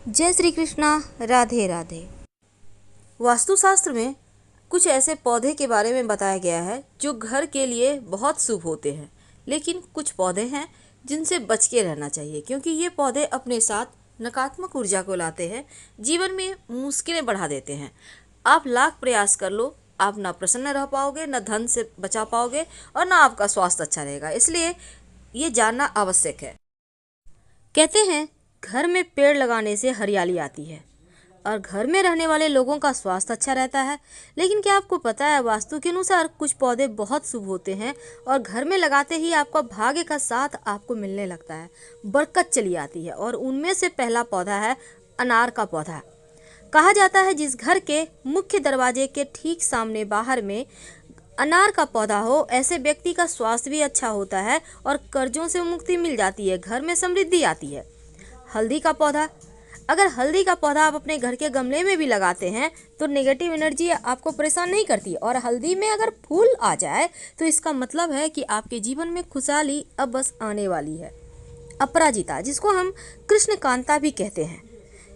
जय श्री कृष्णा। राधे राधे। वास्तुशास्त्र में कुछ ऐसे पौधे के बारे में बताया गया है जो घर के लिए बहुत शुभ होते हैं, लेकिन कुछ पौधे हैं जिनसे बच के रहना चाहिए, क्योंकि ये पौधे अपने साथ नकारात्मक ऊर्जा को लाते हैं, जीवन में मुश्किलें बढ़ा देते हैं। आप लाख प्रयास कर लो, आप ना प्रसन्न रह पाओगे, ना धन से बचा पाओगे और ना आपका स्वास्थ्य अच्छा रहेगा। इसलिए ये जानना आवश्यक है। कहते हैं घर में पेड़ लगाने से हरियाली आती है और घर में रहने वाले लोगों का स्वास्थ्य अच्छा रहता है। लेकिन क्या आपको पता है, वास्तु के अनुसार कुछ पौधे बहुत शुभ होते हैं और घर में लगाते ही आपका भाग्य का साथ आपको मिलने लगता है, बरकत चली आती है। और उनमें से पहला पौधा है अनार का पौधा। कहा जाता है जिस घर के मुख्य दरवाजे के ठीक सामने बाहर में अनार का पौधा हो, ऐसे व्यक्ति का स्वास्थ्य भी अच्छा होता है और कर्जों से मुक्ति मिल जाती है, घर में समृद्धि आती है। हल्दी का पौधा। अगर हल्दी का पौधा आप अपने घर के गमले में भी लगाते हैं तो नेगेटिव एनर्जी आपको परेशान नहीं करती, और हल्दी में अगर फूल आ जाए तो इसका मतलब है कि आपके जीवन में खुशहाली अब बस आने वाली है। अपराजिता, जिसको हम कृष्ण कांता भी कहते हैं,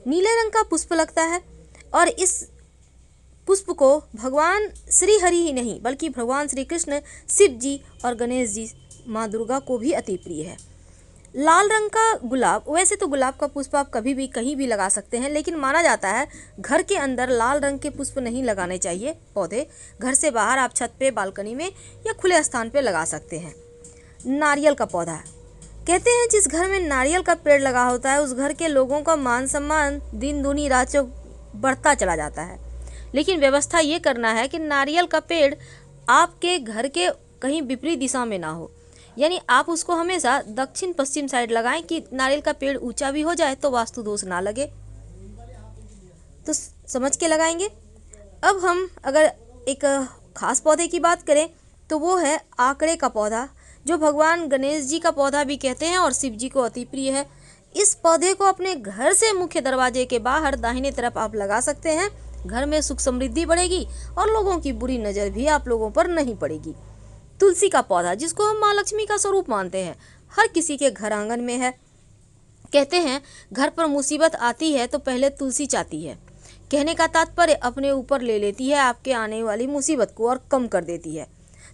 नीले रंग का पुष्प लगता है और इस पुष्प को भगवान श्री हरि ही नहीं बल्कि भगवान श्री कृष्ण, शिव जी और गणेश जी, माँ दुर्गा को भी अति प्रिय है। लाल रंग का गुलाब। वैसे तो गुलाब का पुष्प आप कभी भी कहीं भी लगा सकते हैं, लेकिन माना जाता है घर के अंदर लाल रंग के पुष्प नहीं लगाने चाहिए पौधे। घर से बाहर आप छत पे, बालकनी में या खुले स्थान पे लगा सकते हैं। नारियल का पौधा। कहते हैं जिस घर में नारियल का पेड़ लगा होता है उस घर के लोगों का मान सम्मान दिन दूनी रात चौक बढ़ता चला जाता है। लेकिन व्यवस्था ये करना है कि नारियल का पेड़ आपके घर के कहीं विपरीत दिशा में ना हो, यानी आप उसको हमेशा दक्षिण पश्चिम साइड लगाएं कि नारियल का पेड़ ऊंचा भी हो जाए तो वास्तु दोष ना लगे। तो समझ के लगाएंगे। अब हम अगर एक खास पौधे की बात करें तो वो है आकड़े का पौधा, जो भगवान गणेश जी का पौधा भी कहते हैं और शिव जी को अति प्रिय है। इस पौधे को अपने घर से मुख्य दरवाजे के बाहर दाहिने तरफ आप लगा सकते हैं। घर में सुख समृद्धि बढ़ेगी और लोगों की बुरी नज़र भी आप लोगों पर नहीं पड़ेगी। तुलसी का पौधा, जिसको हम माँ लक्ष्मी का स्वरूप मानते हैं, हर किसी के घर आंगन में है। कहते हैं घर पर मुसीबत आती है तो पहले तुलसी चाहती है। कहने का तात्पर्य अपने ऊपर ले लेती है आपके आने वाली मुसीबत को और कम कर देती है,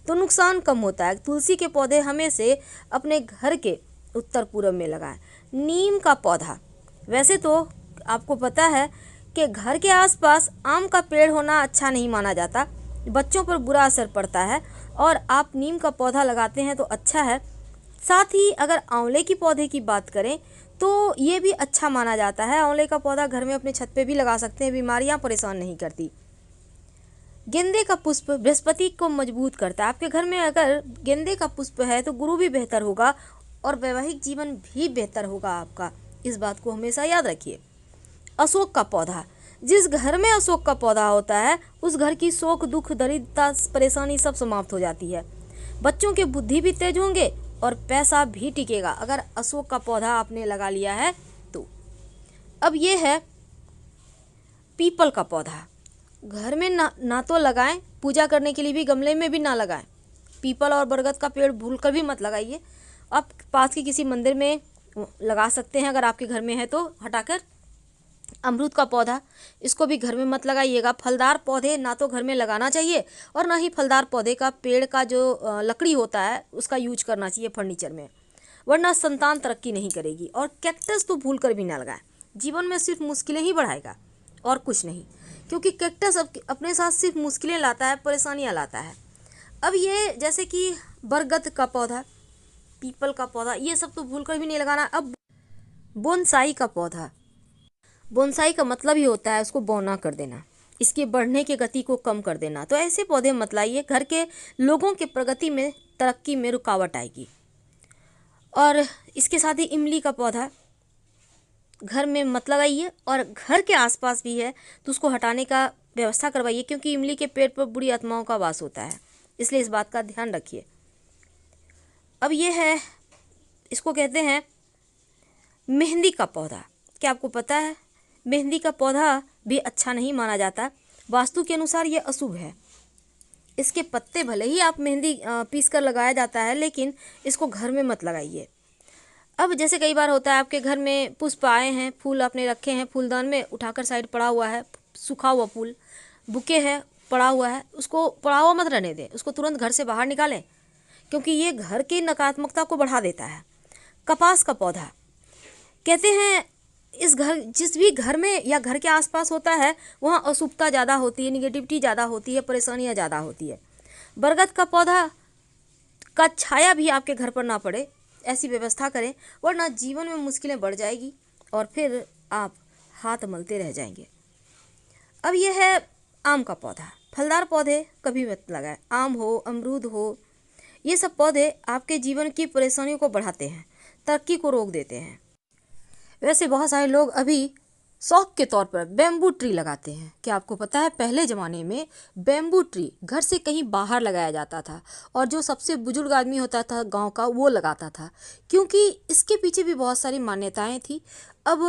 तो नुकसान कम होता है। तुलसी के पौधे हमें से अपने घर के उत्तर पूर्व में लगाएं। नीम का पौधा। वैसे तो आपको पता है कि घर के आसपास आम का पेड़ होना अच्छा नहीं माना जाता, बच्चों पर बुरा असर पड़ता है, और आप नीम का पौधा लगाते हैं तो अच्छा है। साथ ही अगर आंवले की पौधे की बात करें तो ये भी अच्छा माना जाता है। आंवले का पौधा घर में अपने छत पे भी लगा सकते हैं, बीमारियां परेशान नहीं करती। गेंदे का पुष्प बृहस्पति को मजबूत करता है। आपके घर में अगर गेंदे का पुष्प है तो गुरु भी बेहतर होगा और वैवाहिक जीवन भी बेहतर होगा आपका। इस बात को हमेशा याद रखिए। अशोक का पौधा। जिस घर में अशोक का पौधा होता है उस घर की शोक, दुख, दरिद्रता, परेशानी सब समाप्त हो जाती है। बच्चों के बुद्धि भी तेज होंगे और पैसा भी टिकेगा अगर अशोक का पौधा आपने लगा लिया है तो। अब ये है पीपल का पौधा। घर में ना तो लगाएं, पूजा करने के लिए भी गमले में भी ना लगाएं। पीपल और बरगद का पेड़ भूलकर भी मत लगाइए। आप पास के किसी मंदिर में लगा सकते हैं अगर आपके घर में है तो हटाकर। अमरूद का पौधा, इसको भी घर में मत लगाइएगा। फलदार पौधे ना तो घर में लगाना चाहिए और ना ही फलदार पौधे का पेड़ का जो लकड़ी होता है उसका यूज करना चाहिए फर्नीचर में, वरना संतान तरक्की नहीं करेगी। और कैक्टस तो भूल कर भी ना लगाएं, जीवन में सिर्फ मुश्किलें ही बढ़ाएगा और कुछ नहीं, क्योंकि कैक्टस अपने साथ सिर्फ मुश्किलें लाता है, परेशानियाँ लाता है। अब ये जैसे कि बरगद का पौधा, पीपल का पौधा, ये सब तो भूल कर भी नहीं लगाना। अब बोनसाई का पौधा। बोनसाई का मतलब ही होता है उसको बौना कर देना, इसके बढ़ने की गति को कम कर देना। तो ऐसे पौधे मत लाइए, घर के लोगों के प्रगति में, तरक्की में रुकावट आएगी। और इसके साथ ही इमली का पौधा घर में मत लगाइए, और घर के आसपास भी है तो उसको हटाने का व्यवस्था करवाइए, क्योंकि इमली के पेड़ पर बुरी आत्माओं का वास होता है, इसलिए इस बात का ध्यान रखिए। अब ये है, इसको कहते हैं मेहंदी का पौधा। क्या आपको पता है मेहंदी का पौधा भी अच्छा नहीं माना जाता, वास्तु के अनुसार ये अशुभ है। इसके पत्ते भले ही आप मेहंदी पीस कर लगाया जाता है, लेकिन इसको घर में मत लगाइए। अब जैसे कई बार होता है आपके घर में पुष्प आए हैं, फूल आपने रखे हैं फूलदान में, उठाकर साइड पड़ा हुआ है सूखा हुआ फूल, बुके है पड़ा हुआ है, उसको पड़ा हुआ मत रहने दें, उसको तुरंत घर से बाहर निकालें, क्योंकि ये घर की नकारात्मकता को बढ़ा देता है। कपास का पौधा, कहते हैं इस घर जिस भी घर में या घर के आसपास होता है वहाँ अशुभता ज़्यादा होती है, निगेटिविटी ज़्यादा होती है, परेशानियाँ ज़्यादा होती है। बरगद का पौधा का छाया भी आपके घर पर ना पड़े, ऐसी व्यवस्था करें, वरना जीवन में मुश्किलें बढ़ जाएगी और फिर आप हाथ मलते रह जाएंगे। अब यह है आम का पौधा। फलदार पौधे कभी मत लगाएं, आम हो, अमरूद हो, ये सब पौधे आपके जीवन की परेशानियों को बढ़ाते हैं, तरक्की को रोक देते हैं। वैसे बहुत सारे लोग अभी शौक के तौर पर बैम्बू ट्री लगाते हैं। क्या आपको पता है पहले ज़माने में बैम्बू ट्री घर से कहीं बाहर लगाया जाता था और जो सबसे बुजुर्ग आदमी होता था गांव का वो लगाता था, क्योंकि इसके पीछे भी बहुत सारी मान्यताएं थी। अब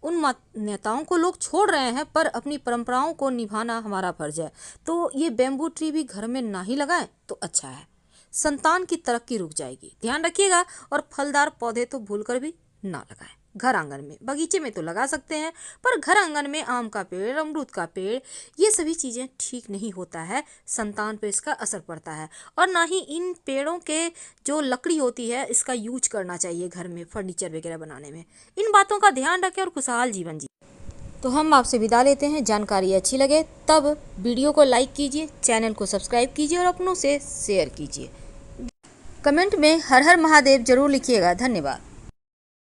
उन मान्यताओं को लोग छोड़ रहे हैं, पर अपनी परंपराओं को निभाना हमारा फर्ज है। तो ये बैम्बू ट्री भी घर में ना ही लगाएं तो अच्छा है, संतान की तरक्की रुक जाएगी, ध्यान रखिएगा। और फलदार पौधे तो भूलकर भी ना लगाएं। घर आंगन में, बगीचे में तो लगा सकते हैं, पर घर आंगन में आम का पेड़, अमरूद का पेड़, ये सभी चीज़ें ठीक नहीं होता है, संतान पर इसका असर पड़ता है। और ना ही इन पेड़ों के जो लकड़ी होती है इसका यूज करना चाहिए घर में फर्नीचर वगैरह बनाने में। इन बातों का ध्यान रखें और खुशहाल जीवन जिए। तो हम आपसे विदा लेते हैं। जानकारी अच्छी लगे तब वीडियो को लाइक कीजिए, चैनल को सब्सक्राइब कीजिए और अपनों से शेयर कीजिए। कमेंट में हर हर महादेव जरूर लिखिएगा। धन्यवाद।